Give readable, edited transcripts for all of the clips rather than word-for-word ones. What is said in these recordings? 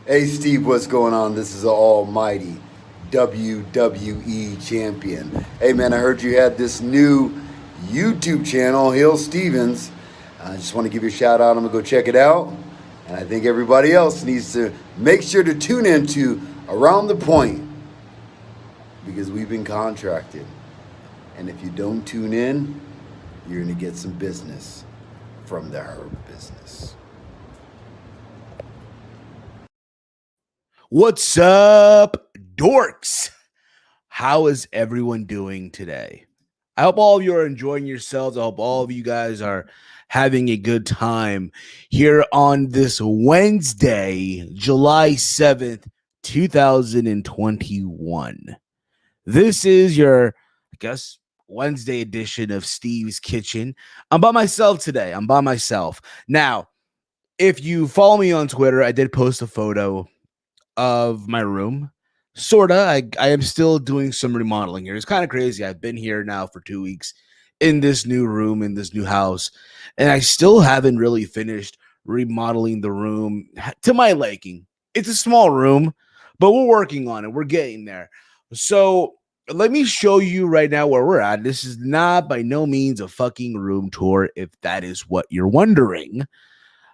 Hey Steve, what's going on? This is the almighty WWE champion. Hey man, I heard you had this new YouTube channel, Hill Stevens. I just want to give you a shout out. I'm going to go check it out. And I think everybody else needs to make sure to tune into Around the Point because we've been contracted. And if you don't tune in, you're going to get some business from the Herb business. What's up, dorks? How is everyone doing today? I hope all of you are enjoying yourselves. I hope all of you guys are having a good time here on this Wednesday, July 7th, 2021. This is your, Wednesday edition of Steve's Kitchen. I'm by myself today. Now, if you follow me on Twitter, I did post a photo of my room. Sorta. I am still doing some remodeling here. It's kind of crazy. I've been here now for 2 weeks in this new room, in this new house, and I still haven't really finished remodeling the room to my liking. It's a small room, but we're working on it. We're getting there. So let me show you right now where we're at. This is not by no means a fucking room tour, if that is what you're wondering.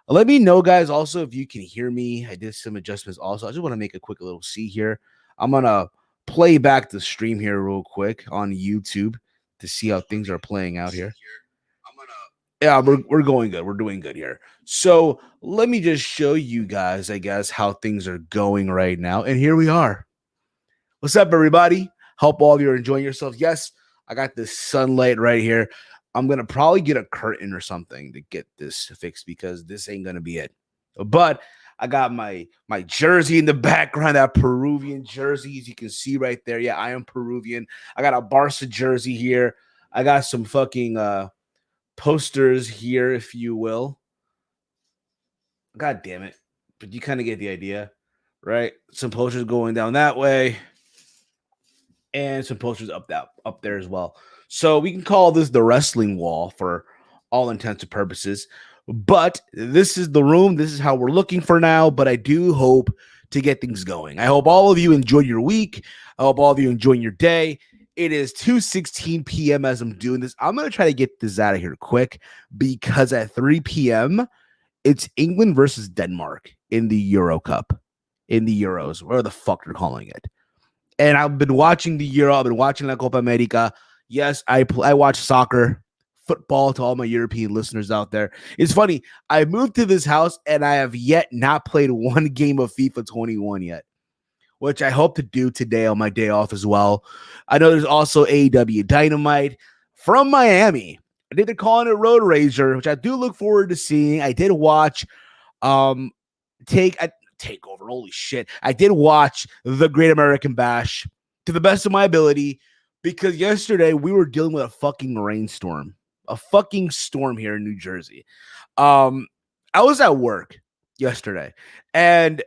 Let me know, guys, also, if you can hear me. I did some adjustments also. I just want to make a quick little see here. I'm going to play back the stream here real quick on YouTube to see how things are playing out here. Yeah, we're going good. We're doing good here. So let me just show you guys, how things are going right now. And here we are. What's up, everybody? Hope all of you are enjoying yourselves. Yes, I got this sunlight right here. I'm going to probably get a curtain or something to get this fixed because this ain't going to be it. But I got my jersey in the background, that Peruvian jersey, as you can see right there. Yeah, I am Peruvian. I got a Barca jersey here. I got some fucking posters here, if you will. God damn it. But you kind of get the idea, right? Some posters going down that way and some posters up there as well. So we can call this the wrestling wall for all intents and purposes. But this is the room. This is how we're looking for now. But I do hope to get things going. I hope all of you enjoyed your week. I hope all of you enjoying your day. It is 2:16 p.m. as I'm doing this. I'm going to try to get this out of here quick because at 3 p.m., it's England versus Denmark in the Euro Cup, in the Euros, whatever the fuck they're calling it. And I've been watching the Euro. I've been watching La Copa America. Yes, I watch soccer, football, to all my European listeners out there. It's funny. I moved to this house and I have yet not played one game of FIFA 21 yet, which I hope to do today on my day off as well. I know there's also AEW Dynamite from Miami. I think they're calling it Road Rager, which I do look forward to seeing. I did watch Takeover. Holy shit. I did watch the Great American Bash to the best of my ability because yesterday we were dealing with a fucking rainstorm, a fucking storm here in New Jersey. I was at work yesterday and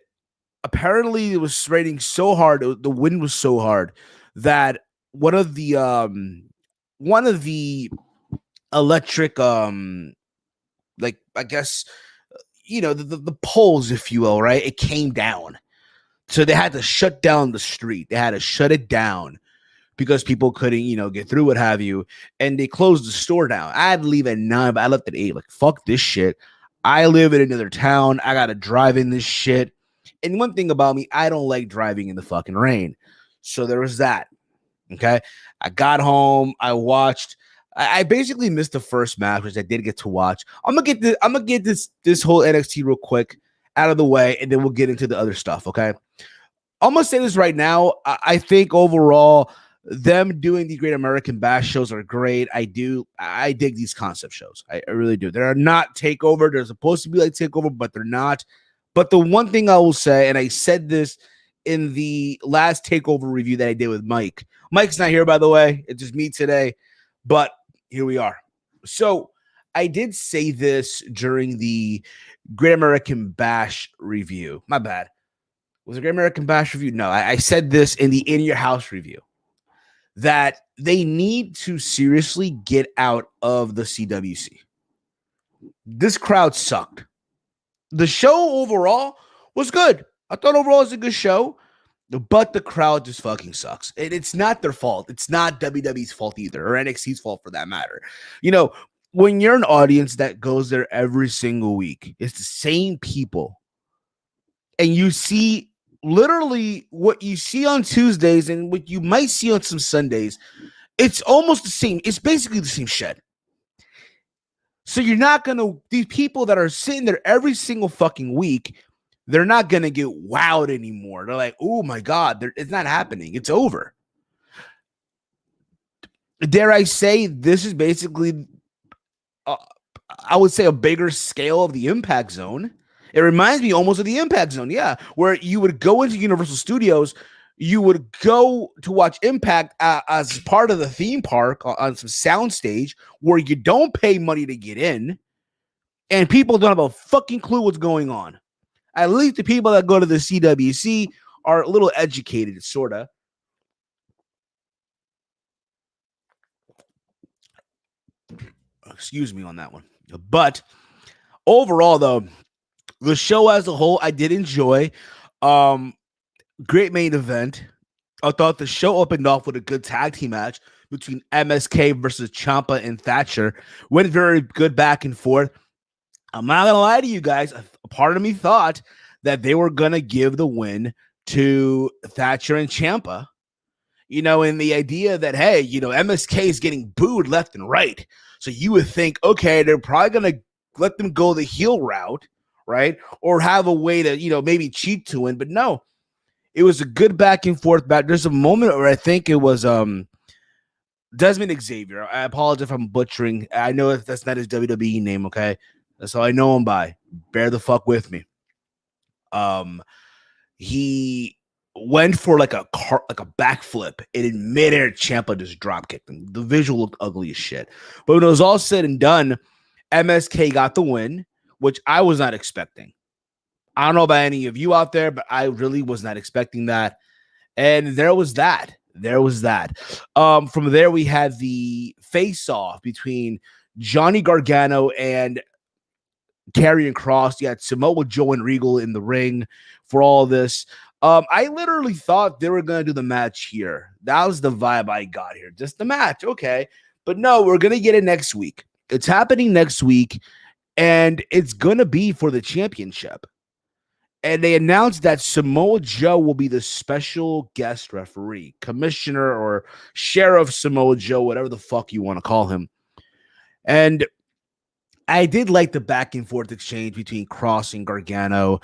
apparently it was raining so hard. The wind was so hard that one of the electric, the poles, if you will, right? It came down. So they had to shut down the street. They had to shut it down because people couldn't, get through, what have you. And they closed the store down. I had to leave at 9, but I left at 8. Like, fuck this shit. I live in another town. I got to drive in this shit. And one thing about me, I don't like driving in the fucking rain. So there was that. Okay. I got home. I watched. I basically missed the first match, which I did get to watch. I'm gonna get this whole NXT real quick out of the way, and then we'll get into the other stuff. Okay, I'm gonna say this right now. I think overall, them doing the Great American Bash shows are great. I dig these concept shows. I really do. They're not takeover. They're supposed to be like takeover, but they're not. But the one thing I will say, and I said this in the last takeover review that I did with Mike. Mike's not here, by the way. It's just me today. But here we are. So I did say this during the Great American Bash review. My bad. Was it Great American Bash review? No, I said this in the In Your House review that they need to seriously get out of the CWC. This crowd sucked. The show overall was good. I thought overall it was a good show, but the crowd just fucking sucks. It's not their fault. It's not WWE's fault either, or NXT's fault for that matter. You know, when you're an audience that goes there every single week, it's the same people, and you see literally what you see on Tuesdays and what you might see on some Sundays. It's almost the same. It's basically the same shit. So you're not going to, these people that are sitting there every single fucking week, they're not going to get wowed anymore. They're like, oh my God, it's not happening. It's over. Dare I say, this is basically, I would say, a bigger scale of the Impact Zone. It reminds me almost of the Impact Zone, yeah, where you would go into Universal Studios, you would go to watch Impact as part of the theme park on some soundstage where you don't pay money to get in, and people don't have a fucking clue what's going on. At least the people that go to the CWC are a little educated, sort of. Excuse me on that one. But overall, though, the show as a whole, I did enjoy. Great main event. I thought the show opened off with a good tag team match between MSK versus Ciampa and Thatcher. Went very good back and forth. I'm not going to lie to you guys. A part of me thought that they were going to give the win to Thatcher and Ciampa. You know, in the idea that, hey, you know, MSK is getting booed left and right. So you would think, okay, they're probably going to let them go the heel route, right? Or have a way to, you know, maybe cheat to win. But no, it was a good back and forth back. There's a moment where I think it was Desmond Xavier. I apologize if I'm butchering. I know that's not his WWE name, okay? That's all I know him by. Bear the fuck with me. He went for like a backflip, and in midair, Ciampa just drop kicked him. The visual looked ugly as shit. But when it was all said and done, MSK got the win, which I was not expecting. I don't know about any of you out there, but I really was not expecting that. And there was that. From there, we had the face-off between Johnny Gargano and Karrion Kross. You had Samoa Joe and Regal in the ring for all this. I literally thought they were going to do the match here. That was the vibe I got here. Just the match, okay. But no, we're going to get it next week. It's happening next week, and it's going to be for the championship. And they announced that Samoa Joe will be the special guest referee, commissioner or sheriff Samoa Joe, whatever the fuck you want to call him. And I did like the back and forth exchange between Kross and Gargano.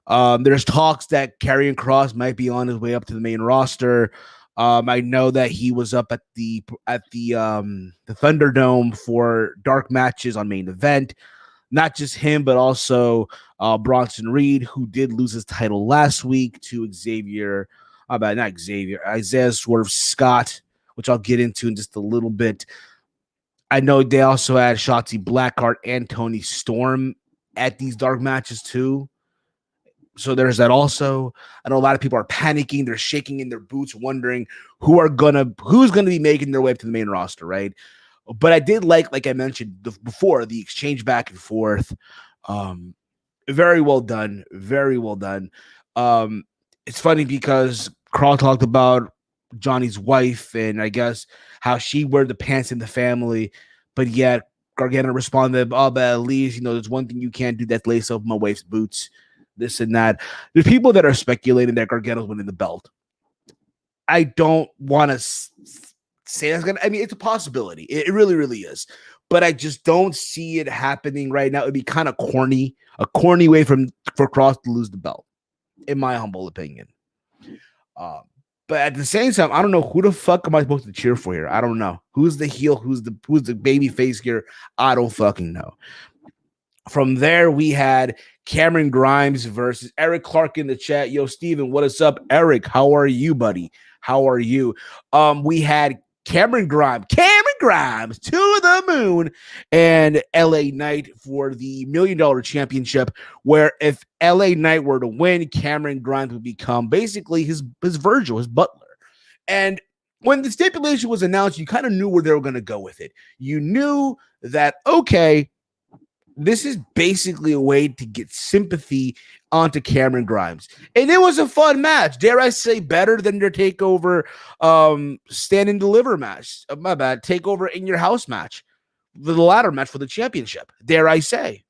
There's talks that Karrion Kross might be on his way up to the main roster. I know that he was up at the Thunderdome for dark matches on main event. Not just him, but also Bronson Reed, who did lose his title last week to Isaiah Swerve Scott, which I'll get into in just a little bit. I know they also had Shotzi Blackheart and Toni Storm at these dark matches too. So there's that also. I know a lot of people are panicking. They're shaking in their boots, wondering who's gonna be making their way up to the main roster, right? But I did like I mentioned before, the exchange back and forth. Very well done. Very well done. It's funny because Carl talked about Johnny's wife and I guess how she wore the pants in the family, but yet Gargano responded, oh, but at least, you know, there's one thing you can't do, that's lace up my wife's boots, this and that. There's people that are speculating that Gargano's winning the belt. I don't want to say that's gonna. I mean, it's a possibility. It really, really is. But I just don't see it happening right now. It'd be kind of corny, a corny way for Kross to lose the belt, in my humble opinion. But at the same time, I don't know who the fuck am I supposed to cheer for here. I don't know who's the heel, who's the baby face here. I don't fucking know. From there, we had Cameron Grimes versus Eric Clark in the chat. Yo, Steven, what is up? Eric, how are you, buddy? How are you? We had Cameron Grimes to the moon and LA Knight for the $1 million championship, where if LA Knight were to win, Cameron Grimes would become basically his Virgil, his butler. And when the stipulation was announced, you kind of knew where they were going to go with it. You knew that, okay, this is basically a way to get sympathy onto Cameron Grimes. And it was a fun match. Dare I say better than their TakeOver stand and deliver match. My bad. TakeOver in your house match. The ladder match for the championship. Dare I say.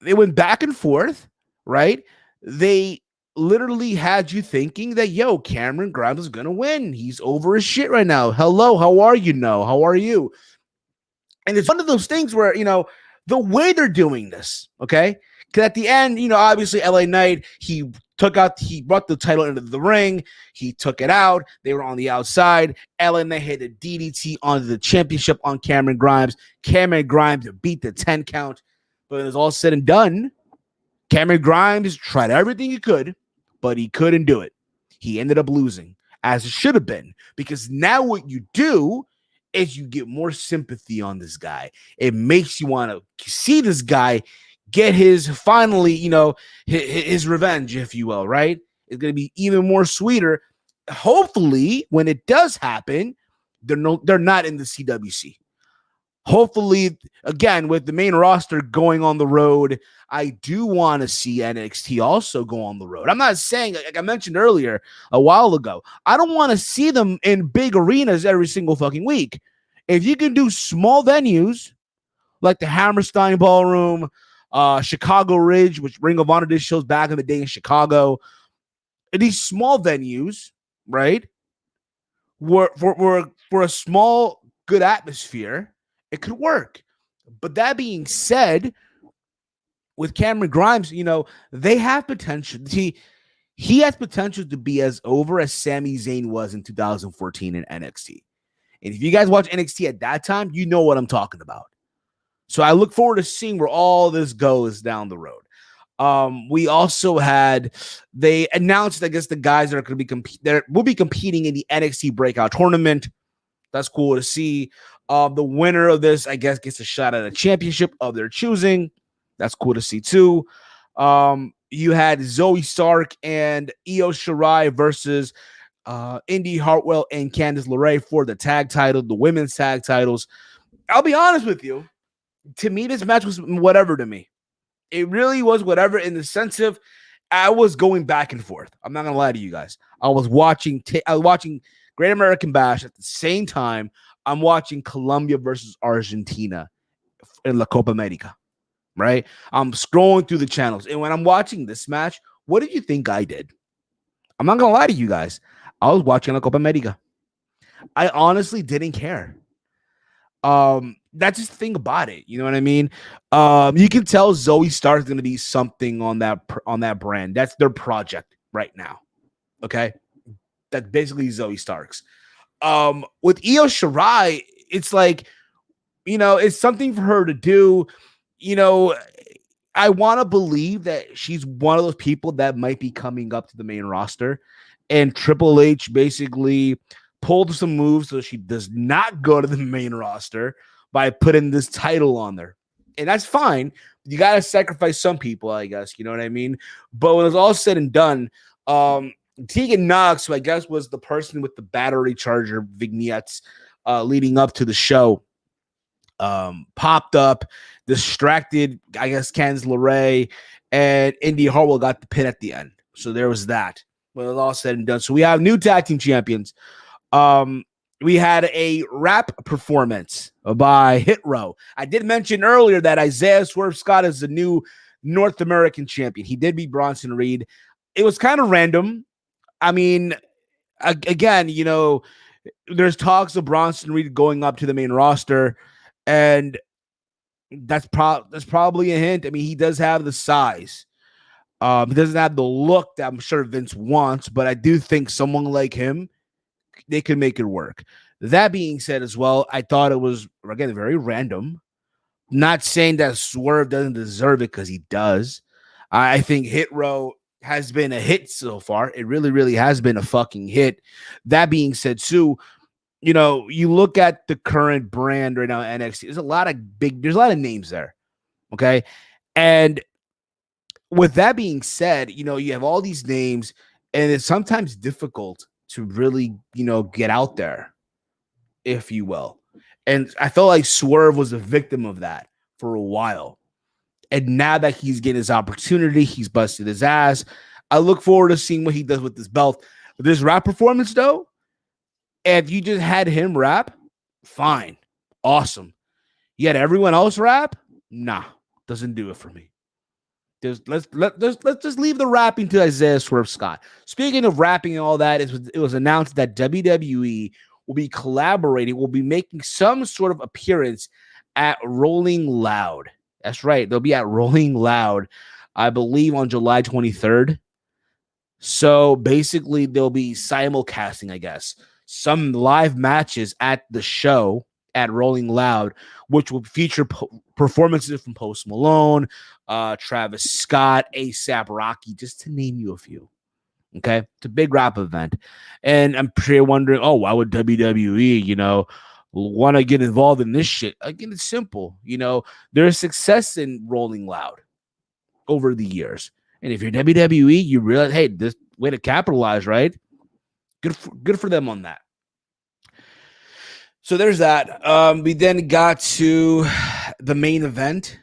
They went back and forth, right? They literally had you thinking that, yo, Cameron Grimes is going to win. He's over his shit right now. Hello, how are you? No, how are you? And it's one of those things where, the way they're doing this, okay? Because at the end, obviously LA Knight, he brought the title into the ring. He took it out. They were on the outside. LA Knight hit a DDT onto the championship on Cameron Grimes. Cameron Grimes beat the 10 count. But when it was all said and done, Cameron Grimes tried everything he could, but he couldn't do it. He ended up losing, as it should have been. Because now what you do is you get more sympathy on this guy. It makes you want to see this guy get his revenge, if you will, right? It's going to be even more sweeter. Hopefully, when it does happen, they're not in the CWC. Hopefully, again, with the main roster going on the road, I do want to see NXT also go on the road. I'm not saying, like I mentioned earlier a while ago, I don't want to see them in big arenas every single fucking week. If you can do small venues like the Hammerstein Ballroom, Chicago Ridge, which Ring of Honor did shows back in the day in Chicago, these small venues, right, were for a small, good atmosphere, it could work. But that being said, with Cameron Grimes, they have potential. He has potential to be as over as Sami Zayn was in 2014 in NXT. And if you guys watch NXT at that time, you know what I'm talking about. So I look forward to seeing where all this goes down the road. We also they announced, I guess, the guys that are going to be will be competing in the NXT Breakout Tournament. That's cool to see. The winner of this, I guess, gets a shot at a championship of their choosing. That's cool to see too. You had Zoe Stark and Io Shirai versus Indy Hartwell and Candice LeRae for the tag title, the women's tag titles. I'll be honest with you. To me, this match was whatever to me. It really was whatever in the sense of I was going back and forth. I'm not going to lie to you guys. I was watching Great American Bash at the same time. I'm watching Colombia versus Argentina in La Copa America, right? I'm scrolling through the channels. And when I'm watching this match, what did you think I did? I'm not going to lie to you guys. I was watching La Copa America. I honestly didn't care. That's just the thing about it. You know what I mean? You can tell Zoe Stark's going to be something on that brand. That's their project right now. Okay? That's basically Zoe Stark's. With Io Shirai, it's like, it's something for her to do. I want to believe that she's one of those people that might be coming up to the main roster, and Triple H basically pulled some moves so she does not go to the main roster by putting this title on there. And that's fine. You got to sacrifice some people, I guess. You know what I mean? But when it's all said and done, Tegan Knox, who I guess was the person with the battery charger vignettes leading up to the show, popped up, distracted, I guess, Candice LeRae, and Indy Hartwell got the pin at the end. So there was that. When it was all said and done. So we have new tag team champions. We had a rap performance by Hit Row. I did mention earlier that Isaiah Swerve Scott is the new North American champion. He did beat Bronson Reed. It was kind of random. I mean, again, there's talks of Bronson Reed going up to the main roster, and that's probably a hint. I mean, he does have the size. He doesn't have the look that I'm sure Vince wants, but I do think someone like him, they can make it work. That being said as well, I thought it was, again, very random. Not saying that Swerve doesn't deserve it, because he does. I think Hit Row has been a hit so far. It really, really has been a fucking hit. That being said, too, you look at the current brand right now, NXT, there's a lot of names there. Okay. And with that being said, you have all these names, and it's sometimes difficult to really, get out there, if you will. And I felt like Swerve was a victim of that for a while. And now that he's getting his opportunity, he's busted his ass. I look forward to seeing what he does with this belt. This rap performance, though, if you just had him rap, fine. Awesome. Yet everyone else rap? Nah, doesn't do it for me. Let's just leave the rapping to Isaiah Swerve Scott. Speaking of rapping and all that, it was announced that WWE will be collaborating, will be making some sort of appearance at Rolling Loud. That's right. They'll be at Rolling Loud, I believe, on July 23rd. So basically, they'll be simulcasting, I guess, some live matches at the show at Rolling Loud, which will feature performances from Post Malone, Travis Scott, A$AP Rocky, just to name you a few. Okay, it's a big rap event, and I'm sure you're wondering, oh, why would WWE, want to get involved in this shit? Again, it's simple. There's success in Rolling Loud over the years, and if you're WWE, you realize, hey, this way to capitalize, right? Good for them on that. So there's that. We then got to the main event,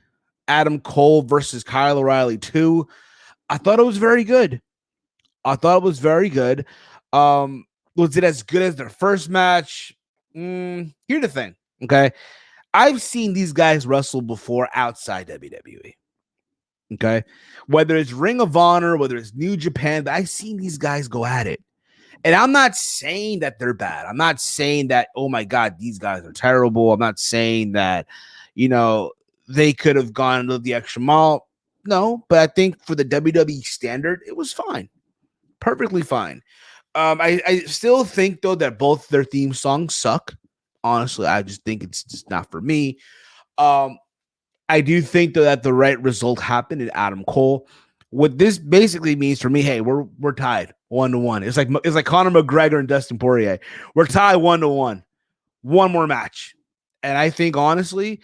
Adam Cole versus Kyle O'Reilly 2. I thought it was very good. Was it as good as their first match? Here's the thing, okay? I've seen these guys wrestle before outside WWE, okay? Whether it's Ring of Honor, whether it's New Japan, but I've seen these guys go at it. And I'm not saying that they're bad. I'm not saying that, oh my God, these guys are terrible. I'm not saying that, they could have gone the extra mile. No, but I think for the WWE standard, it was fine. Perfectly fine. I still think, though, that both their theme songs suck. Honestly, I just think it's just not for me. I do think, though, that the right result happened in Adam Cole. What this basically means for me, hey, we're tied 1-1. It's like Conor McGregor and Dustin Poirier. We're tied 1-1. One more match. And I think, honestly,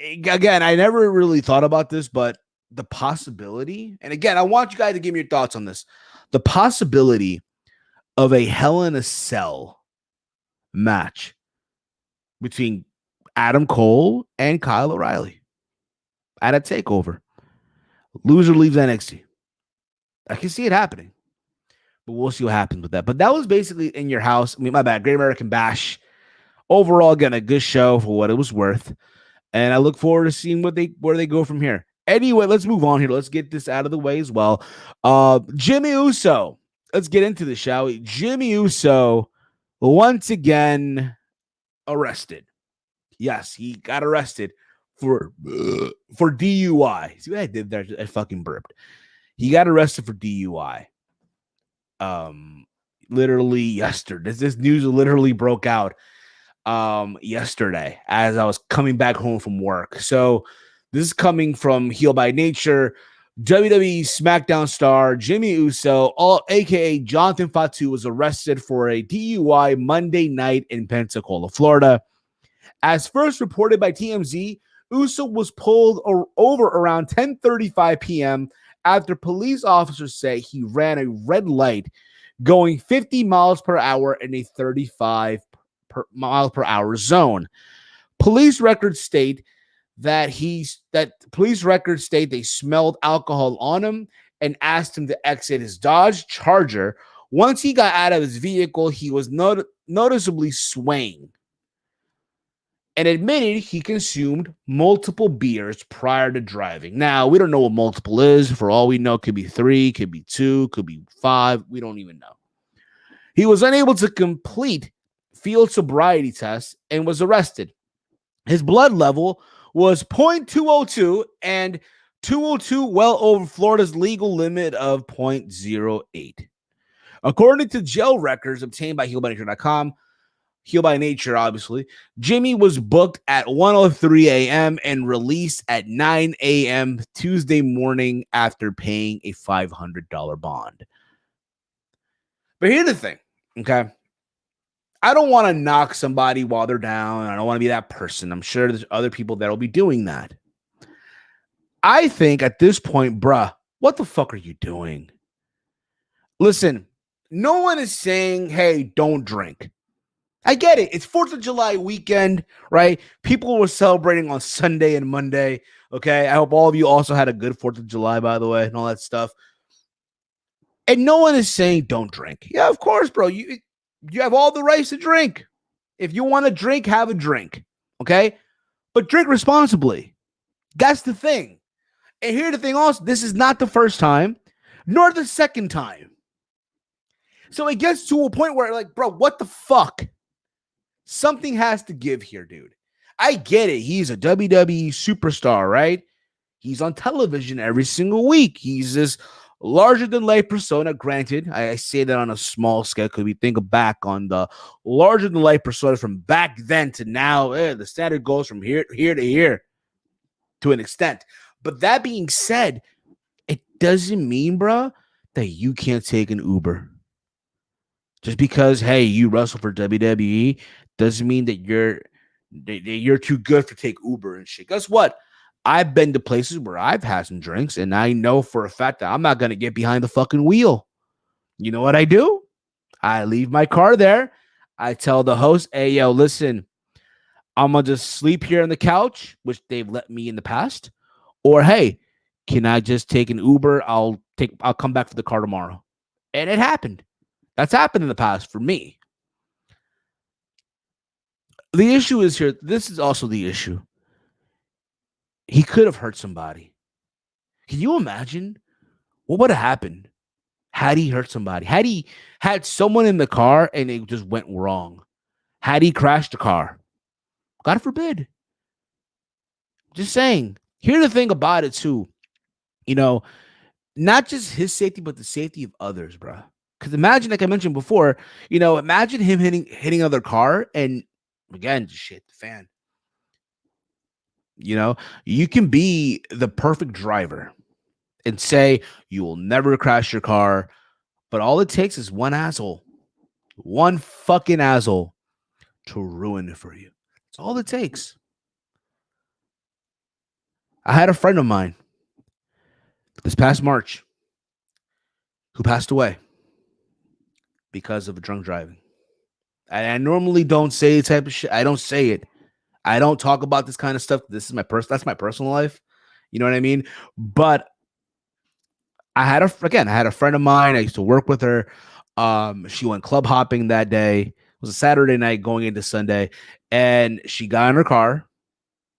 again, I never really thought about this, but the possibility, and again, I want you guys to give me your thoughts on this. The possibility of a Hell in a Cell match between Adam Cole and Kyle O'Reilly at a takeover. Loser leaves NXT. I can see it happening, but we'll see what happens with that. But that was basically In Your House. My bad. Great American Bash. Overall, again, a good show for what it was worth. And I look forward to seeing where they go from here. Anyway, let's move on here. Let's get this out of the way as well. Jimmy Uso. Let's get into this, shall we? Jimmy Uso, once again, arrested. Yes, he got arrested for DUI. See what I did there? I fucking burped. He got arrested for DUI. Literally yesterday. This news literally broke out yesterday as I was coming back home from work. So this is coming from Heel by Nature. WWE SmackDown star Jimmy Uso, aka Jonathan Fatu, was arrested for a DUI Monday night in Pensacola, Florida. As first reported by TMZ, Uso was pulled over around 10:35 p.m. after police officers say he ran a red light going 50 miles per hour in a 35 miles per hour zone. Police records state they smelled alcohol on him and asked him to exit his Dodge Charger. Once he got out of his vehicle, he was noticeably swaying and admitted he consumed multiple beers prior to driving. Now, we don't know what multiple is. For all we know, could be 3, could be 2, could be 5. We don't even know. He was unable to complete field sobriety tests and was arrested. His blood level was 0.202 and 202, well over Florida's legal limit of 0.08. According to jail records obtained by HeelByNature.com, Heel by Nature, obviously, Jimmy was booked at 1:03 a.m. and released at 9 a.m. Tuesday morning after paying a $500 bond. But here's the thing, okay? I don't want to knock somebody while they're down. I don't want to be that person. I'm sure there's other people that will be doing that. I think at this point, bruh, what the fuck are you doing? Listen, no one is saying, hey, don't drink. I get it. It's 4th of July weekend, right? People were celebrating on Sunday and Monday. Okay. I hope all of you also had a good 4th of July, by the way, and all that stuff. And no one is saying don't drink. Yeah, of course, bro. You have all the rights to drink. If you want to drink, have a drink. Okay. But drink responsibly. That's the thing. And here's the thing also, this is not the first time, nor the second time. So it gets to a point where, like, bro, what the fuck? Something has to give here, dude. I get it. He's a WWE superstar, right? He's on television every single week. He's this larger than life persona. Granted, I say that on a small scale because we think back on the larger than life persona from back then to now. The standard goes from here to here to an extent. But that being said, it doesn't mean, bro, that you can't take an Uber. Just because, hey, you wrestle for WWE doesn't mean that you're too good to take Uber and shit. Guess what? I've been to places where I've had some drinks, and I know for a fact that I'm not going to get behind the fucking wheel. You know what I do? I leave my car there. I tell the host, hey, yo, listen, I'm going to just sleep here on the couch, which they've let me in the past. Or, hey, can I just take an Uber? I'll come back for the car tomorrow. And it happened. That's happened in the past for me. The issue is here. This is also the issue. He could have hurt somebody. Can you imagine what would have happened had he hurt somebody? Had he had someone in the car and it just went wrong? Had he crashed the car? God forbid. Just saying. Here's the thing about it too. You know, not just his safety, but the safety of others, bro. Because imagine, like I mentioned before, imagine him hitting another car and again, just shit the fan. You can be the perfect driver and say you will never crash your car, but all it takes is one asshole, one fucking asshole to ruin it for you. That's all it takes. I had a friend of mine this past March who passed away because of drunk driving. I normally don't say the type of shit. I don't say it. I don't talk about this kind of stuff. That's my personal life. You know what I mean? But I had a friend of mine. I used to work with her. She went club hopping that day. It was a Saturday night going into Sunday, and she got in her car,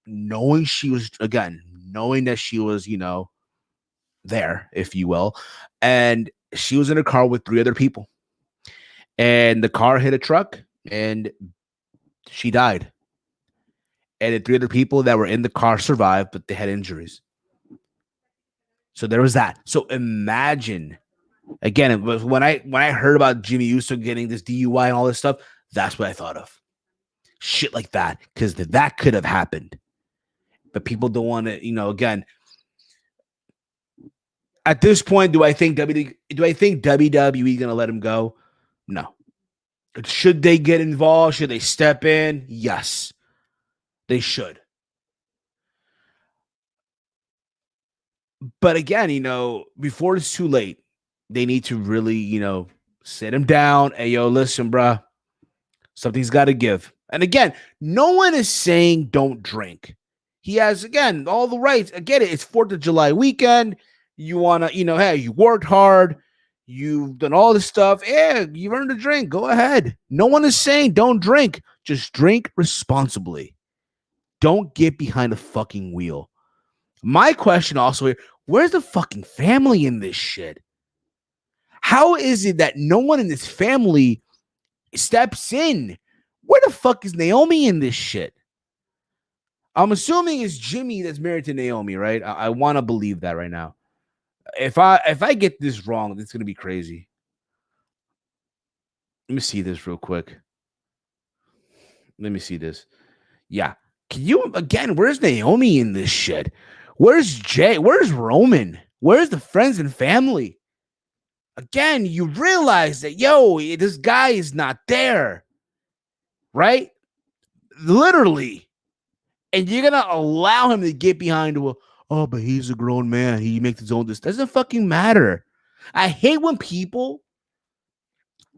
knowing that she was, there, if you will, and she was in a car with 3 other people, and the car hit a truck, and she died. And the 3 other people that were in the car survived, but they had injuries. So there was that. So imagine, again, it was when I heard about Jimmy Uso getting this DUI and all this stuff, that's what I thought of. Shit like that, because that could have happened. But people don't want to, again, at this point, do I think WWE gonna let him go? No. Should they get involved? Should they step in? Yes, they should. But again, before it's too late, they need to really, sit him down. Hey, yo, listen, bruh, something's got to give. And again, no one is saying don't drink. He has, again, all the rights. I get it. It's 4th of July weekend. You want to, hey, you worked hard. You've done all this stuff. Yeah, you've earned a drink. Go ahead. No one is saying don't drink. Just drink responsibly. Don't get behind a fucking wheel. My question also here, where's the fucking family in this shit? How is it that no one in this family steps in? Where the fuck is Naomi in this shit? I'm assuming it's Jimmy that's married to Naomi, right? I want to believe that right now. If I get this wrong, it's gonna be crazy. Let me see this real quick. Let me see this. Yeah. Can you again? Where's Naomi in this shit? Where's Jay? Where's Roman? Where's the friends and family? Again, you realize that, this guy is not there, right? Literally. And you're going to allow him to get behind but he's a grown man. He makes his own. This doesn't fucking matter. I hate when people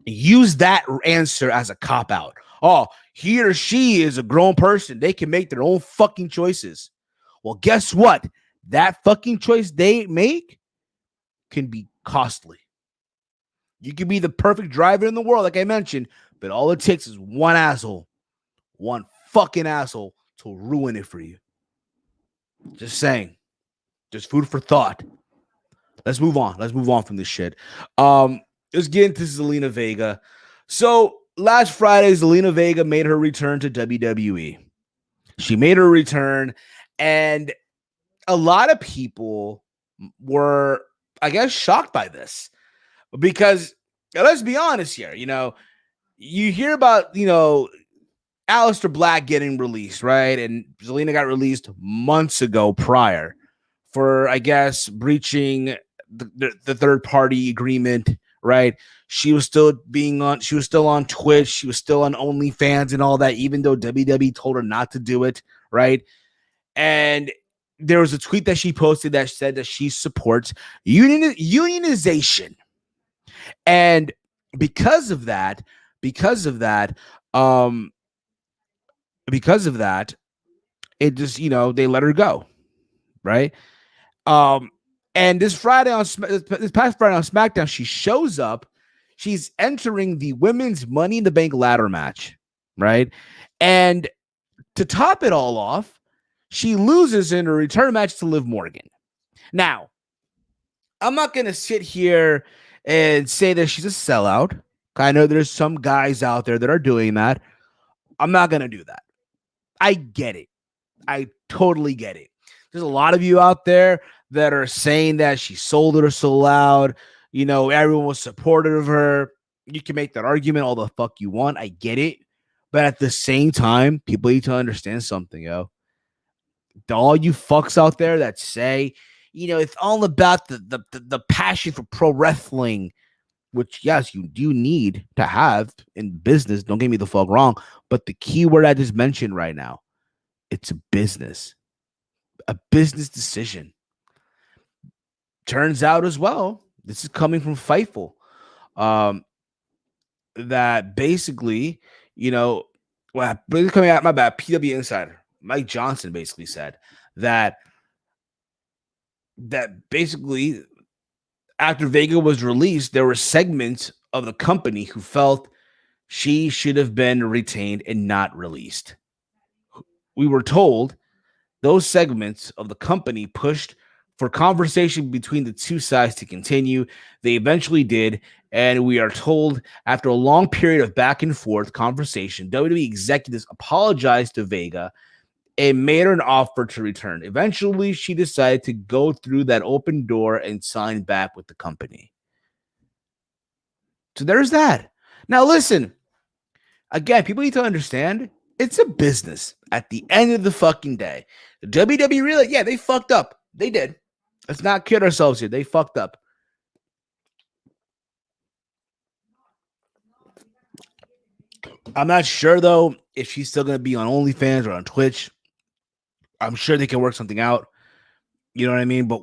use that answer as a cop-out. oh, he or she is a grown person. They can make their own fucking choices. Well, guess what? That fucking choice they make can be costly. You can be the perfect driver in the world, like I mentioned, but all it takes is one asshole, one fucking asshole to ruin it for you. Just saying. Just food for thought. Let's move on. Let's move on from this shit. Let's get into Zelina Vega. So last Friday, Zelina Vega made her return to WWE. She made her return, and a lot of people were, I guess, shocked by this because let's be honest here. You hear about, Aleister Black getting released, right? And Zelina got released months ago prior for, I guess, breaching the third party agreement, right? She was still on Twitch. She was still on OnlyFans and all that, even though WWE told her not to do it, right? And there was a tweet that she posted that said that she supports unionization. And because of that, it just, they let her go, right? And this past Friday on SmackDown, she shows up. She's entering the women's Money in the Bank ladder match, right? And to top it all off, she loses in a return match to Liv Morgan. Now, I'm not going to sit here and say that she's a sellout. I know there's some guys out there that are doing that. I'm not going to do that. I get it. I totally get it. There's a lot of you out there that are saying that she sold it or so loud. Everyone was supportive of her. You can make that argument all the fuck you want. I get it. But at the same time, people need to understand something, yo. All you fucks out there that say, it's all about the passion for pro wrestling, which, yes, you do need to have in business. Don't get me the fuck wrong. But the key word I just mentioned right now, it's a business decision. Turns out as well, this is coming from Fightful, that basically, coming out, my bad, PW Insider, Mike Johnson basically said that basically after Vega was released, there were segments of the company who felt she should have been retained and not released. We were told those segments of the company pushed for conversation between the two sides to continue. They eventually did, and we are told after a long period of back and forth conversation, WWE executives apologized to Vega and made her an offer to return. Eventually, she decided to go through that open door and sign back with the company. So there's that. Now, listen, again, people need to understand it's a business at the end of the fucking day. The WWE really, yeah, they fucked up. They did. Let's not kid ourselves here. They fucked up. I'm not sure, though, if she's still going to be on OnlyFans or on Twitch. I'm sure they can work something out. You know what I mean? But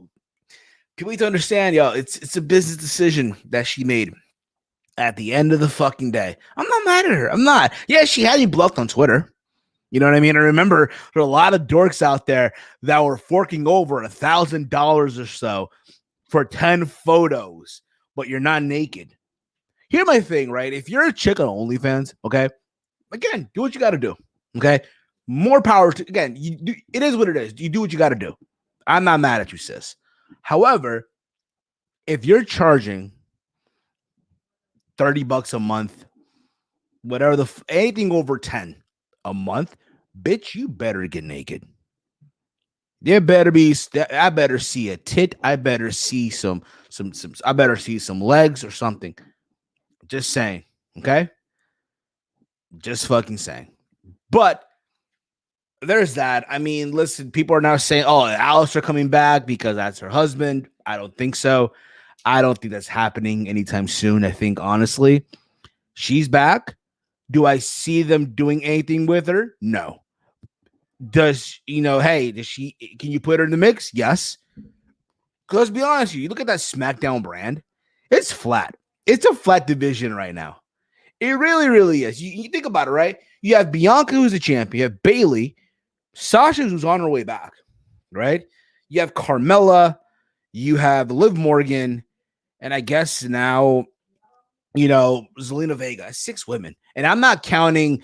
people need to understand, yo, it's a business decision that she made at the end of the fucking day. I'm not mad at her. I'm not. Yeah, she had me blocked on Twitter. You know what I mean? I remember there were a lot of dorks out there that were forking over $1,000 or so for 10 photos, but you're not naked. Here's my thing, right? If you're a chick on OnlyFans, okay, again, do what you got to do, okay? More power to, again, it is what it is. You do what you got to do. I'm not mad at you, sis. However, if you're charging $30 a month, whatever anything over 10 a month, bitch, you better get naked. There better be, I better see a tit. I better see some, I better see some legs or something. Just saying, okay? Just fucking saying. But there's that. I mean, listen, people are now saying, oh, Aleister coming back because that's her husband. I don't think so. I don't think that's happening anytime soon. I think, honestly, she's back. Do I see them doing anything with her? No. Does, hey, can you put her in the mix? Yes. Let's be honest with you. You look at that SmackDown brand. It's flat. It's a flat division right now. It really, really is. You think about it, right? You have Bianca, who's a champion. You have Bayley, Sasha, who's on her way back, right? You have Carmella, you have Liv Morgan, and I guess now, Zelina Vega, 6 women. And I'm not counting,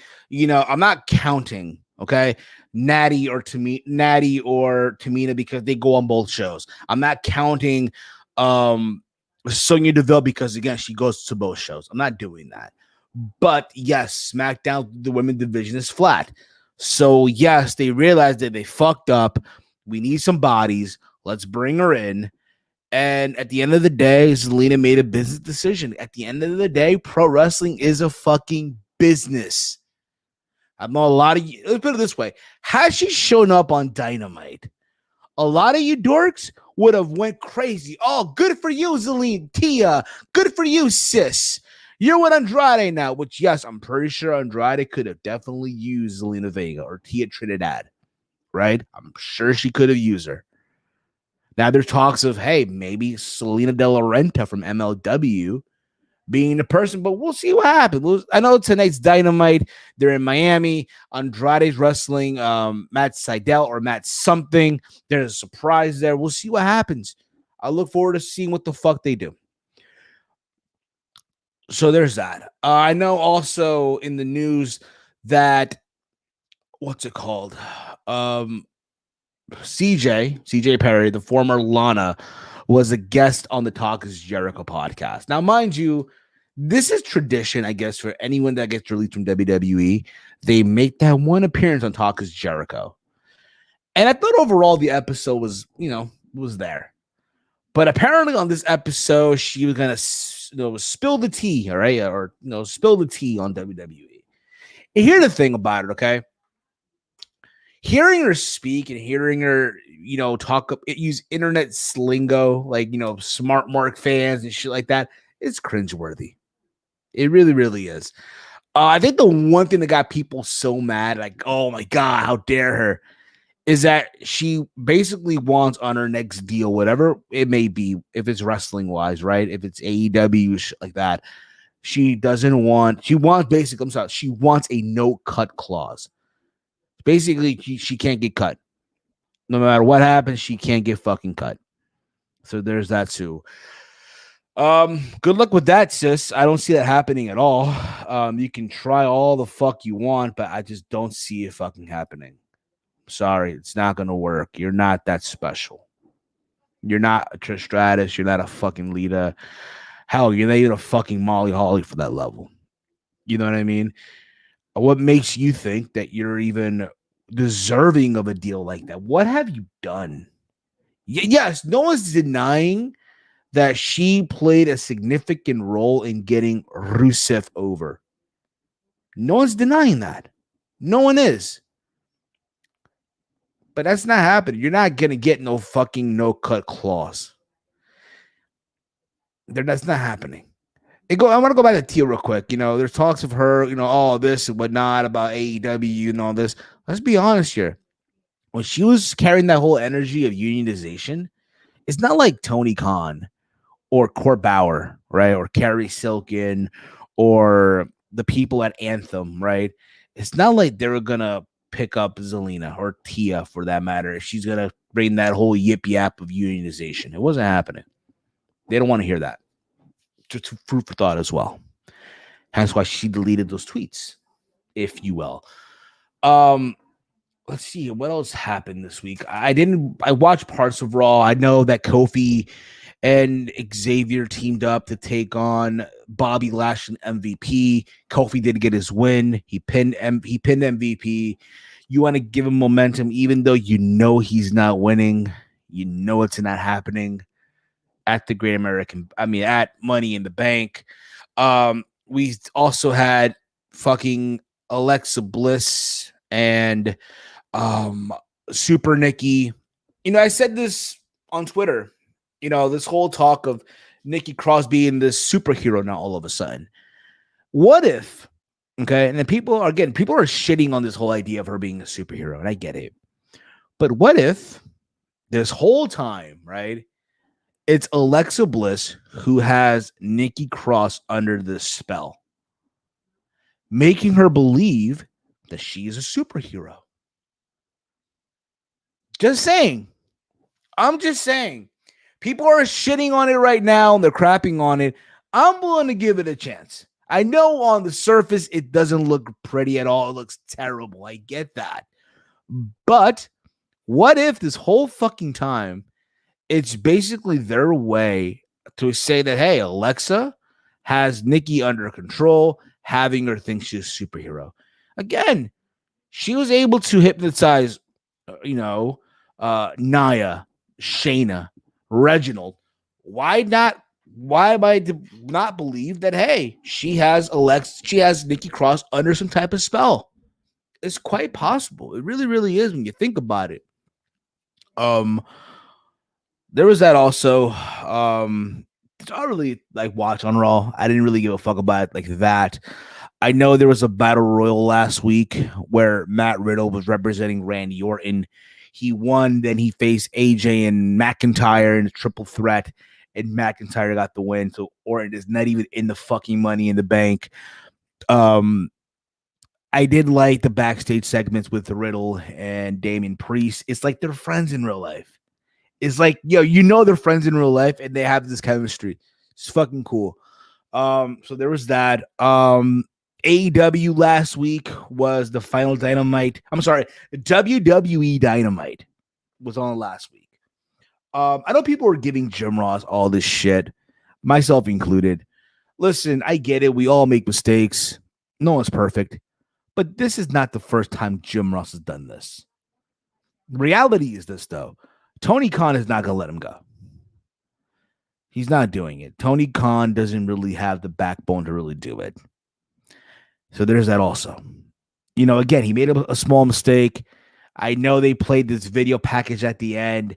okay, Natty or Tamina because they go on both shows. I'm not counting Sonya Deville because, again, she goes to both shows. I'm not doing that. But yes, SmackDown, the women's division is flat. So yes, they realized that they fucked up. We need some bodies. Let's bring her in. And at the end of the day, Zelina made a business decision. At the end of the day, pro wrestling is a fucking business. I know a lot of you. Let's put it this way: had she shown up on Dynamite, a lot of you dorks would have went crazy. Oh, good for you, Zelina, Tia. Good for you, sis. You're with Andrade now, which, yes, I'm pretty sure Andrade could have definitely used Zelina Vega or Tia Trinidad, right? I'm sure she could have used her. Now there's talks of, hey, maybe Selena De La Renta from MLW being the person, but we'll see what happens. I know tonight's Dynamite. They're in Miami. Andrade's wrestling Matt Sydal or Matt something. There's a surprise there. We'll see what happens. I look forward to seeing what the fuck they do. So there's that. I know also in the news that, what's it called? CJ Perry, the former Lana, was a guest on the Talk is Jericho podcast. Now, mind you, this is tradition, I guess, for anyone that gets released from WWE. They make that one appearance on Talk is Jericho. And I thought overall the episode was there. But apparently on this episode, she was going to spill the tea, all right? Or, spill the tea on WWE. And here's the thing about it, okay? Hearing her speak and hearing her, use internet slingo, like, smart mark fans and shit like that, it's cringeworthy. It really, really is. I think the one thing that got people so mad, like, oh my God, how dare her, is that she basically wants on her next deal, whatever it may be, if it's wrestling wise, right? If it's AEW, shit like that, she wants a no cut clause. Basically, she can't get cut. No matter what happens, she can't get fucking cut. So there's that too. Good luck with that, sis. I don't see that happening at all. You can try all the fuck you want, but I just don't see it fucking happening. Sorry, it's not gonna work. You're not that special. You're not a Trish Stratus. You're not a fucking Lita. Hell, you're not even a fucking Molly Holly for that level. You know what I mean? What makes you think that you're even deserving of a deal like that? What have you done? Yes, no one's denying that she played a significant role in getting Rusev over. No one's denying that. No one is. But that's not happening. You're not going to get no fucking no-cut clause. That's not happening. I want to go back to Tia real quick. There's talks of her, all this and whatnot about AEW and all this. Let's be honest here. When she was carrying that whole energy of unionization, it's not like Tony Khan or Court Bauer, right? Or Carrie Silkin or the people at Anthem, right? It's not like they were going to pick up Zelina or Tia for that matter if she's going to bring that whole yip yap of unionization. It wasn't happening. They don't want to hear that. Just food for thought as well. Hence why she deleted those tweets, if you will. Let's see what else happened this week. I watched parts of Raw. I know that Kofi and Xavier teamed up to take on Bobby Lashley MVP. Kofi did get his win. He pinned MVP. You want to give him momentum, even though he's not winning. It's not happening at the Great American. At Money in the Bank. We also had fucking Alexa Bliss and Super Nikki. I said this on Twitter. This whole talk of Nikki Cross being this superhero now all of a sudden. What if, okay, and then people are shitting on this whole idea of her being a superhero, and I get it. But what if this whole time, right, it's Alexa Bliss who has Nikki Cross under the spell, making her believe that she is a superhero. Just saying. I'm just saying. People are shitting on it right now and they're crapping on it. I'm willing to give it a chance. I know on the surface it doesn't look pretty at all. It looks terrible. I get that. But what if this whole fucking time it's basically their way to say that, hey, Alexa has Nikki under control, having her think she's a superhero. Again, she was able to hypnotize, Nia, Shayna, Reginald. Why not? Why am I to not believe that? Hey, she has Nikki Cross under some type of spell. It's quite possible. It really, really is when you think about it. There was that also. I don't really like watch on Raw. I didn't really give a fuck about it like that. I know there was a battle royal last week where Matt Riddle was representing Randy Orton. He won, then he faced AJ and McIntyre in a triple threat, and McIntyre got the win. So Orton is not even in the fucking Money in the Bank. I did like the backstage segments with Riddle and Damian Priest. It's like they're friends in real life. It's like, they're friends in real life and they have this chemistry. It's fucking cool. So there was that. AEW last week was the final Dynamite. I'm sorry, WWE Dynamite was on last week. I know people are giving Jim Ross all this shit, myself included. Listen, I get it. We all make mistakes. No one's perfect. But this is not the first time Jim Ross has done this. Reality is this, though. Tony Khan is not going to let him go. He's not doing it. Tony Khan doesn't really have the backbone to really do it. So there's that also. Again, he made a small mistake. I know they played this video package at the end.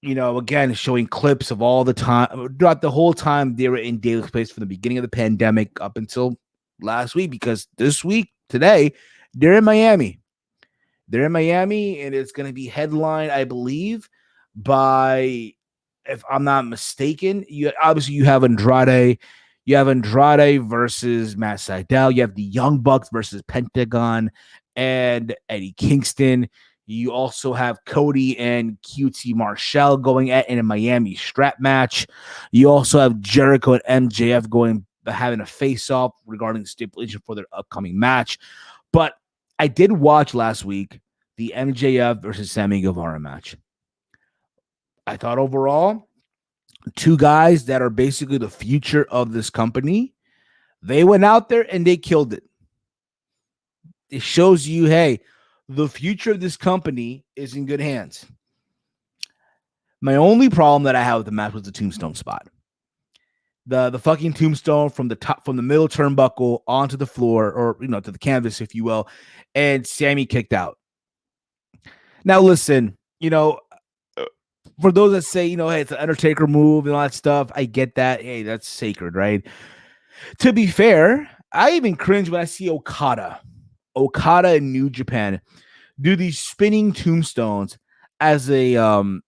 Again, showing clips of all the time, throughout the whole time they were in Daly's place from the beginning of the pandemic up until last week, because this week, today, they're in Miami. They're in Miami, and it's going to be headlined, I believe, by, if I'm not mistaken, you have Andrade. You have Andrade versus Matt Sydal. You have the Young Bucks versus Pentagon and Eddie Kingston. You also have Cody and QT Marshall going at in a Miami strap match. You also have Jericho and MJF having a face-off regarding the stipulation for their upcoming match. But I did watch last week the MJF versus Sami Guevara match. I thought overall, two guys that are basically the future of this company, they went out there and they killed it. It shows you, hey, the future of this company is in good hands. My only problem that I had with the match was the tombstone spot. The fucking tombstone from the middle turnbuckle onto the floor, or to the canvas, if you will, and Sami kicked out. Now listen, for those that say, hey, it's an Undertaker move and all that stuff, I get that. Hey, that's sacred, right? To be fair, I even cringe when I see Okada in New Japan do these spinning tombstones as a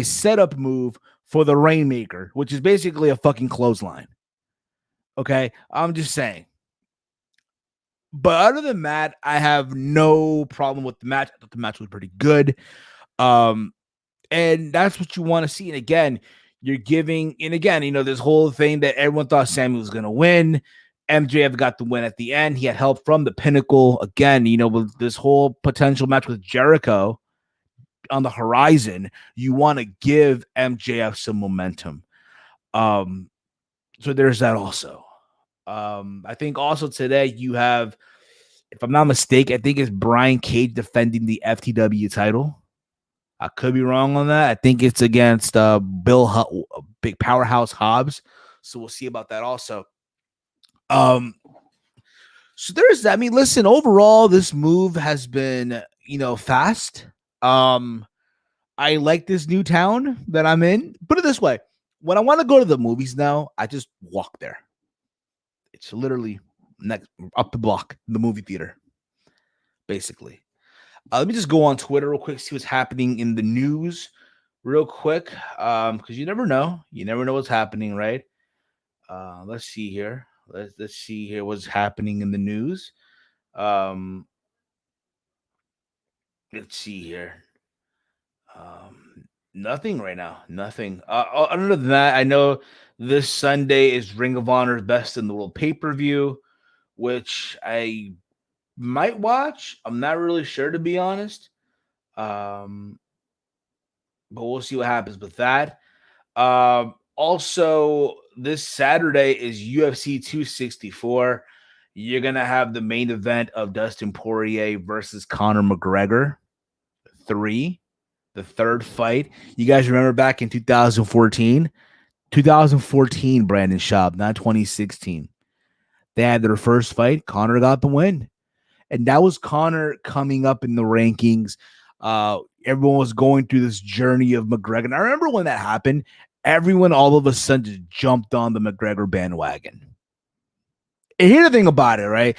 setup move for the Rainmaker, which is basically a fucking clothesline. Okay, I'm just saying. But other than that, I have no problem with the match. I thought the match was pretty good. And that's what you want to see. And again, you're giving, and again, this whole thing that everyone thought Sami was going to win. MJF got the win at the end. He had help from the Pinnacle. Again, with this whole potential match with Jericho on the horizon, you want to give MJF some momentum. So there's that also. I think also today you have, if I'm not mistaken, I think it's Brian Cage defending the FTW title. I could be wrong on that. I think it's against Big Powerhouse Hobbs. So we'll see about that also. So there's that. I mean, listen, overall, this move has been, fast. I like this new town that I'm in. Put it this way. When I want to go to the movies now, I just walk there. It's literally next up the block, the movie theater, basically. Let me just go on Twitter real quick, see what's happening in the news real quick, because you never know. You never know what's happening, right? Let's see here. Let's see here what's happening in the news. Um, let's see here. Nothing right now. Nothing. Other than that, I know this Sunday is Ring of Honor's Best in the World pay-per-view, which I might watch. I'm not really sure, to be honest. Um, but we'll see what happens with that. Also, this Saturday is UFC 264. You're gonna have the main event of Dustin Poirier versus Conor McGregor 3, the third fight. You guys remember back in 2014? 2014, Brandon Schaub, not 2016. They had their first fight. Conor got the win. And that was Conor coming up in the rankings. Everyone was going through this journey of McGregor. And I remember when that happened, everyone all of a sudden just jumped on the McGregor bandwagon. And here's the thing about it, right?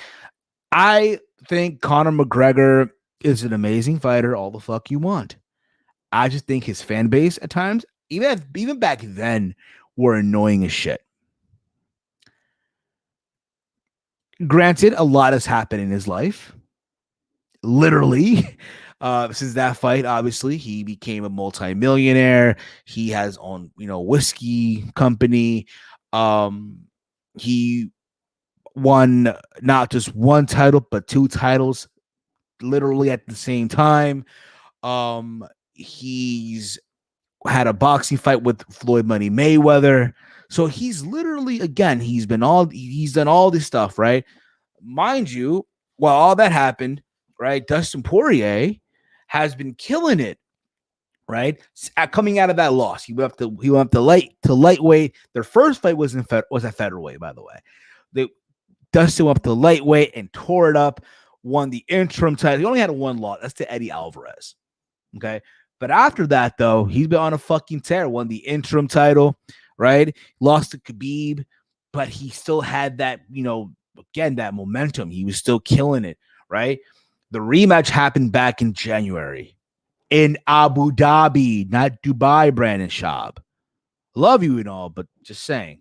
I think Conor McGregor is an amazing fighter, all the fuck you want. I just think his fan base at times, even back then, were annoying as shit. Granted, a lot has happened in his life. Literally. Since that fight, obviously, he became a multimillionaire. He has own, whiskey company. He won not just one title, but 2 titles literally at the same time. He's had a boxing fight with Floyd Money Mayweather. So he's literally, again, he's done all this stuff, right? Mind you, while all that happened, right, Dustin Poirier has been killing it, right? Coming out of that loss, he went up to lightweight. Their first fight was at featherweight, by the way. Dustin went up to lightweight and tore it up, won the interim title. He only had one loss. That's to Eddie Alvarez. Okay. But after that, though, he's been on a fucking tear. Won the interim title, right? Lost to Khabib, but he still had that, again, that momentum. He was still killing it, right? The rematch happened back in January in Abu Dhabi, not Dubai, Brandon Schaub. Love you and all, but just saying,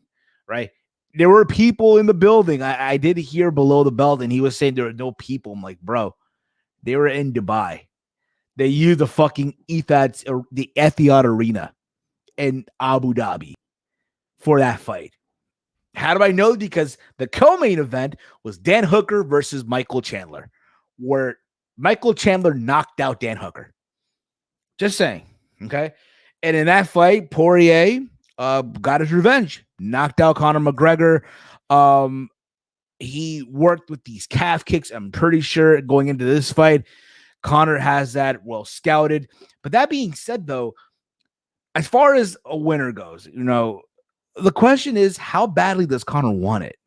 right? There were people in the building. I did hear below the belt, and he was saying there were no people. I'm like, bro, they were in Dubai. They used the fucking Etihad Arena in Abu Dhabi for that fight. How do I know? Because the co-main event was Dan Hooker versus Michael Chandler, where Michael Chandler knocked out Dan Hooker. Just saying, okay? And in that fight, Poirier got his revenge, knocked out Conor McGregor. He worked with these calf kicks. I'm pretty sure going into this fight, Conor has that well scouted. But that being said, though, as far as a winner goes, the question is, how badly does Conor want it?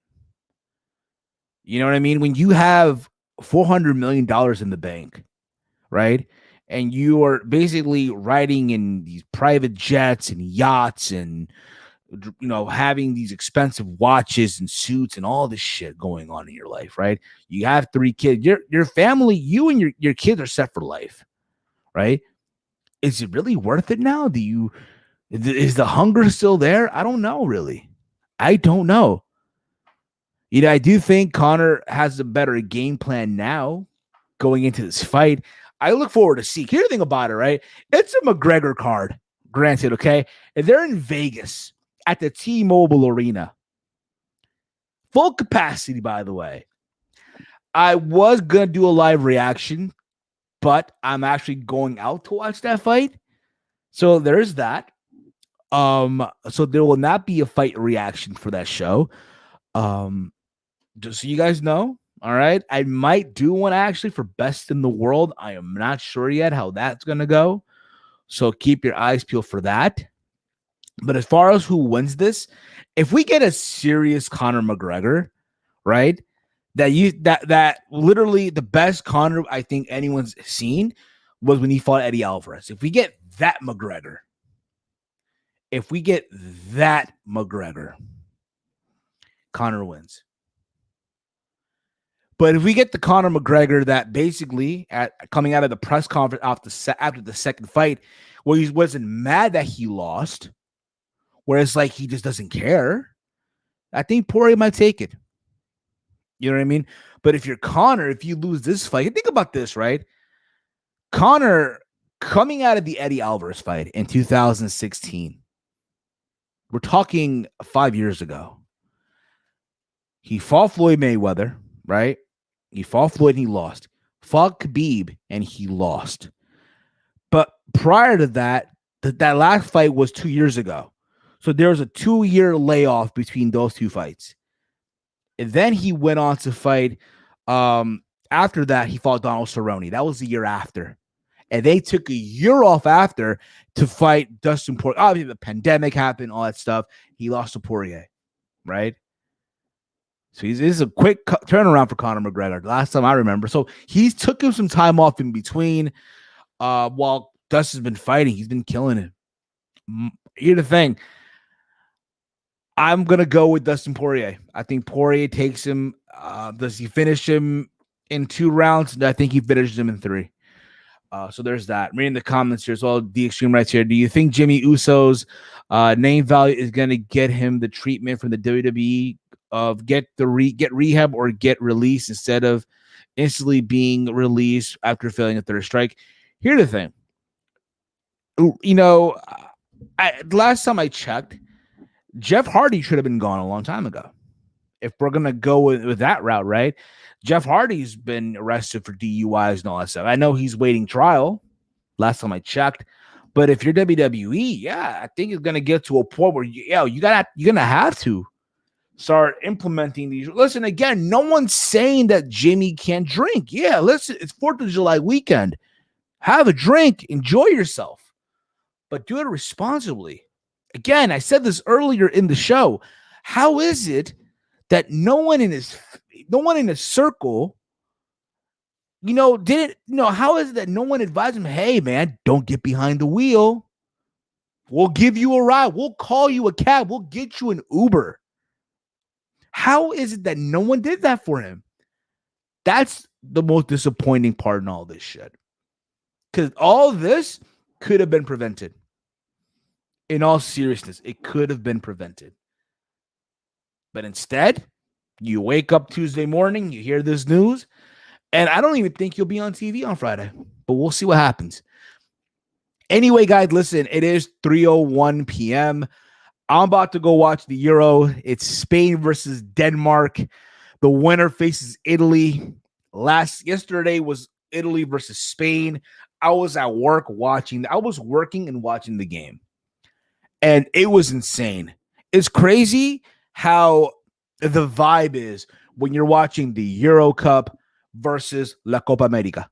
You know what I mean? When you have $400 million in the bank, right? And you are basically riding in these private jets and yachts and, having these expensive watches and suits and all this shit going on in your life, right? You have 3 kids. Your family, you and your kids are set for life, right? Is it really worth it now? Is the hunger still there? I don't know, really. I don't know. I do think Conor has a better game plan now going into this fight. I look forward to see. Here's the thing about it, right? It's a McGregor card, granted, okay? And they're in Vegas at the T-Mobile Arena. Full capacity, by the way. I was going to do a live reaction, but I'm actually going out to watch that fight. So there's that. So there will not be a fight reaction for that show. Just so you guys know, all right, I might do one actually for Best in the World. I am not sure yet how that's going to go. So keep your eyes peeled for that. But as far as who wins this, if we get a serious Conor McGregor, right, that literally the best Conor I think anyone's seen was when he fought Eddie Alvarez. If we get that McGregor, Conor wins. But if we get the Conor McGregor that basically coming out of the press conference after the second fight, where he wasn't mad that he lost, where it's like he just doesn't care, I think Poirier might take it. You know what I mean? But if you're Conor, if you lose this fight, think about this, right? Conor coming out of the Eddie Alvarez fight in 2016. We're talking 5 years ago. He fought Floyd Mayweather, right? He fought Floyd and he lost. Fought Khabib and he lost. But prior to that, that last fight was 2 years ago. So there was a 2-year layoff between those two fights. And then he went on to fight. After that, he fought Donald Cerrone. That was the year after. And they took a year off after to fight Dustin Poirier. Obviously, the pandemic happened, all that stuff. He lost to Poirier, right? So this is a quick turnaround for Conor McGregor. Last time I remember. So he's took him some time off in between. While Dustin's been fighting, he's been killing it. Here's the thing. I'm going to go with Dustin Poirier. I think Poirier takes him. Does he finish him in 2 rounds? I think he finishes him in 3. So there's that. Reading the comments here as well. The Extreme Rights here. Do you think Jimmy Uso's name value is going to get him the treatment from the WWE of get rehab or get released instead of instantly being released after failing a 3rd strike? Here's the thing. You know, last time I checked, Jeff Hardy should have been gone a long time ago. If we're going to go with that route, right? Jeff Hardy's been arrested for DUIs and all that stuff. I know he's waiting trial last time I checked. But if you're WWE, yeah, I think it's going to get to a point where, you're going to have to start implementing these. Listen, again, no one's saying that Jimmy can't drink. Yeah, listen, it's 4th of July weekend. Have a drink. Enjoy yourself. But do it responsibly. Again, I said this earlier in the show. How is it that no one in his circle, how is it that no one advised him, hey, man, don't get behind the wheel. We'll give you a ride. We'll call you a cab. We'll get you an Uber. How is it that no one did that for him? That's the most disappointing part in all this shit. Because all this could have been prevented. In all seriousness, it could have been prevented. But instead, you wake up Tuesday morning, you hear this news, and I don't even think you'll be on TV on Friday. But we'll see what happens. Anyway, guys, listen, it is 3:01 p.m. I'm about to go watch the Euro. It's Spain versus Denmark. The winner faces Italy. Yesterday was Italy versus Spain. I was at work watching. I was working and watching the game. And it was insane. It's crazy how the vibe is when you're watching the Euro Cup versus La Copa America.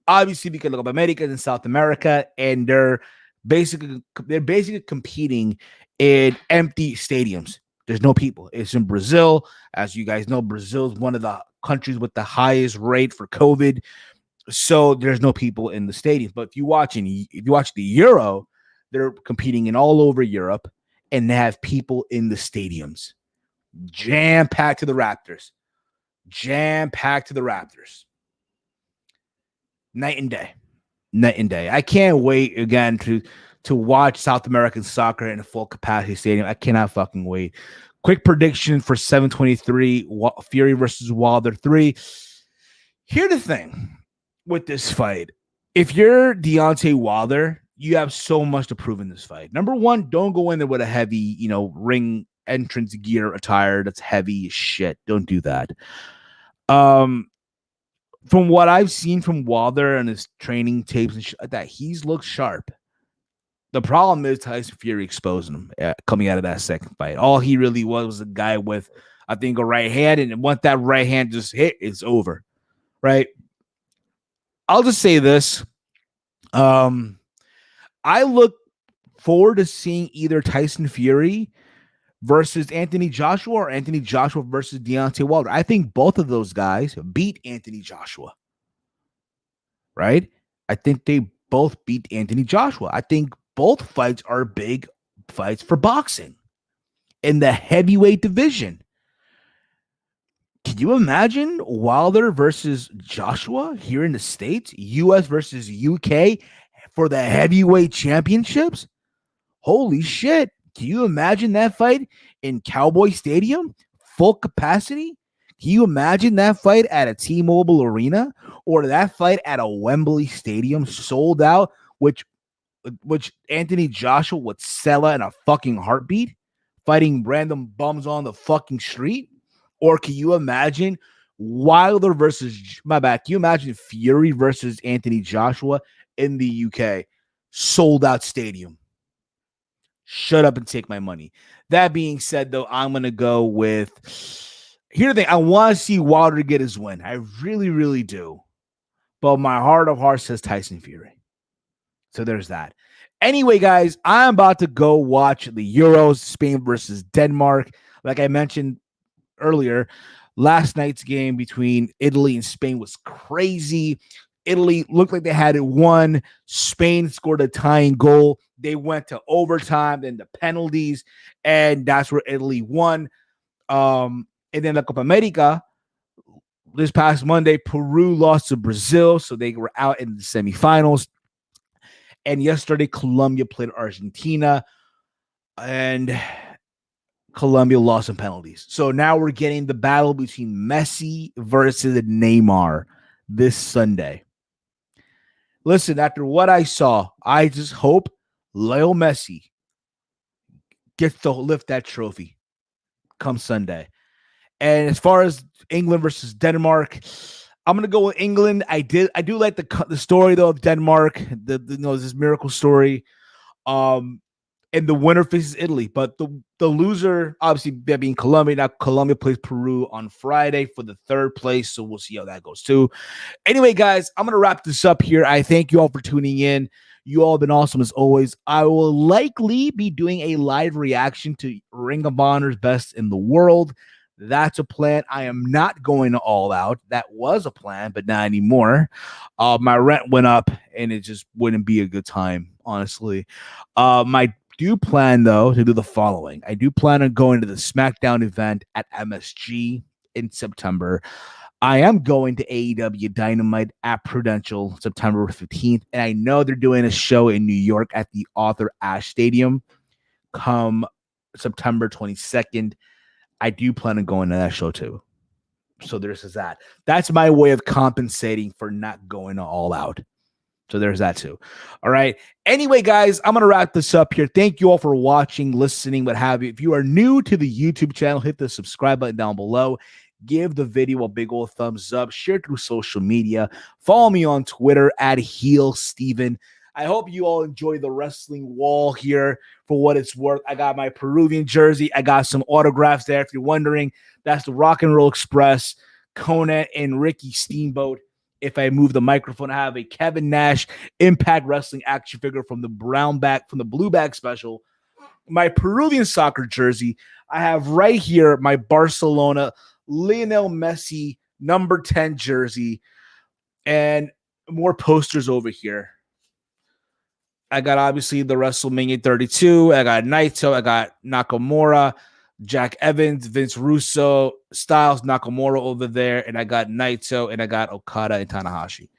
Obviously, because La Copa America is in South America, and they're basically competing in empty stadiums. There's no people. It's in Brazil. As you guys know, Brazil is one of the countries with the highest rate for COVID. So there's no people in the stadiums. But if you watch the Euro, they're competing in all over Europe, and they have people in the stadiums. Jam-packed to the Raptors. Night and day. I can't wait again to watch South American soccer in a full capacity stadium. I cannot fucking wait. Quick prediction for 723 Fury versus Wilder 3. Here's the thing with this fight. If you're Deontay Wilder, you have so much to prove in this fight. Number one, don't go in there with a heavy, ring entrance gear attire that's heavy as shit. Don't do that. From what I've seen from Wilder and his training tapes and shit like that, he's looked sharp. The problem is Tyson Fury exposing him coming out of that second fight. All he really was a guy with, I think, a right hand, and once that right hand just hit, it's over, right? I'll just say this. I look forward to seeing either Tyson Fury versus Anthony Joshua or Anthony Joshua versus Deontay Wilder. I think both of those guys beat Anthony Joshua, right? I think they both beat Anthony Joshua. I think both fights are big fights for boxing in the heavyweight division. Can you imagine Wilder versus Joshua here in the States? US versus UK for the heavyweight championships? Holy shit. Can you imagine that fight in Cowboy Stadium? Full capacity? Can you imagine that fight at a T-Mobile Arena or that fight at a Wembley Stadium sold out, which Anthony Joshua would sell in a fucking heartbeat, fighting random bums on the fucking street? Or can you imagine Wilder versus, my bad, can you imagine Fury versus Anthony Joshua in the UK? Sold out stadium. Shut up and take my money. That being said, though, I'm going to go with, here's the thing. I want to see Wilder get his win. I really, really do. But my heart of hearts says Tyson Fury. So there's that. Anyway, guys, I'm about to go watch the Euros, Spain versus Denmark. Like I mentioned earlier, last night's game between Italy and Spain was crazy. Italy looked like they had it won. Spain scored a tying goal. They went to overtime, then the penalties, and that's where Italy won. And then the Copa America, this past Monday, Peru lost to Brazil, so they were out in the semifinals. And yesterday, Colombia played Argentina, and Colombia lost in penalties. So now we're getting the battle between Messi versus Neymar this Sunday. Listen, after what I saw, I just hope Leo Messi gets to lift that trophy come Sunday. And as far as England versus Denmark, I'm gonna go with England. I do like the story though of Denmark, this miracle story. And the winner faces Italy, but the loser, obviously, that being Colombia. Now Colombia plays Peru on Friday for the third place, so we'll see how that goes too. Anyway, guys, I'm gonna wrap this up here. I thank you all for tuning in. You all have been awesome as always. I will likely be doing a live reaction to Ring of Honor's Best in the World. That's a plan. I am not going to All Out. That was a plan, but not anymore. My rent went up, and it just wouldn't be a good time, honestly. My do plan, though, to do the following. I do plan on going to the SmackDown event at MSG in September. I am going to AEW Dynamite at Prudential September 15th, and I know they're doing a show in New York at the Arthur Ashe Stadium come September 22nd. I do plan on going to that show too. So there's that. That's my way of compensating for not going to All Out. So there's that too. All right. Anyway, guys, I'm going to wrap this up here. Thank you all for watching, listening, what have you. If you are new to the YouTube channel, hit the subscribe button down below. Give the video a big old thumbs up. Share it through social media. Follow me on Twitter at HeelSteven. I hope you all enjoy the wrestling wall here for what it's worth. I got my Peruvian jersey. I got some autographs there. If you're wondering, that's the Rock and Roll Express, Conan, and Ricky Steamboat. If I move the microphone, I have a Kevin Nash Impact Wrestling action figure from the blue bag special. My Peruvian soccer jersey. I have right here my Barcelona Lionel Messi number 10 jersey, and more posters over here. I got obviously the WrestleMania 32. I got Naito. I got Nakamura, Jack Evans, Vince Russo, Styles, Nakamura over there. And I got Naito, and I got Okada and Tanahashi.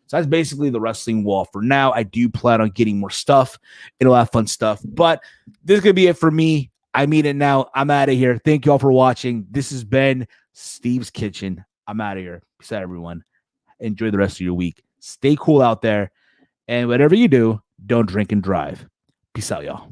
So that's basically the wrestling wall for now. I do plan on getting more stuff and a lot of fun stuff. But this is going to be it for me. I mean it now. I'm out of here. Thank you all for watching. This has been Steve's Kitchen. I'm out of here. Peace out, everyone. Enjoy the rest of your week. Stay cool out there. And whatever you do, don't drink and drive. Peace out, y'all.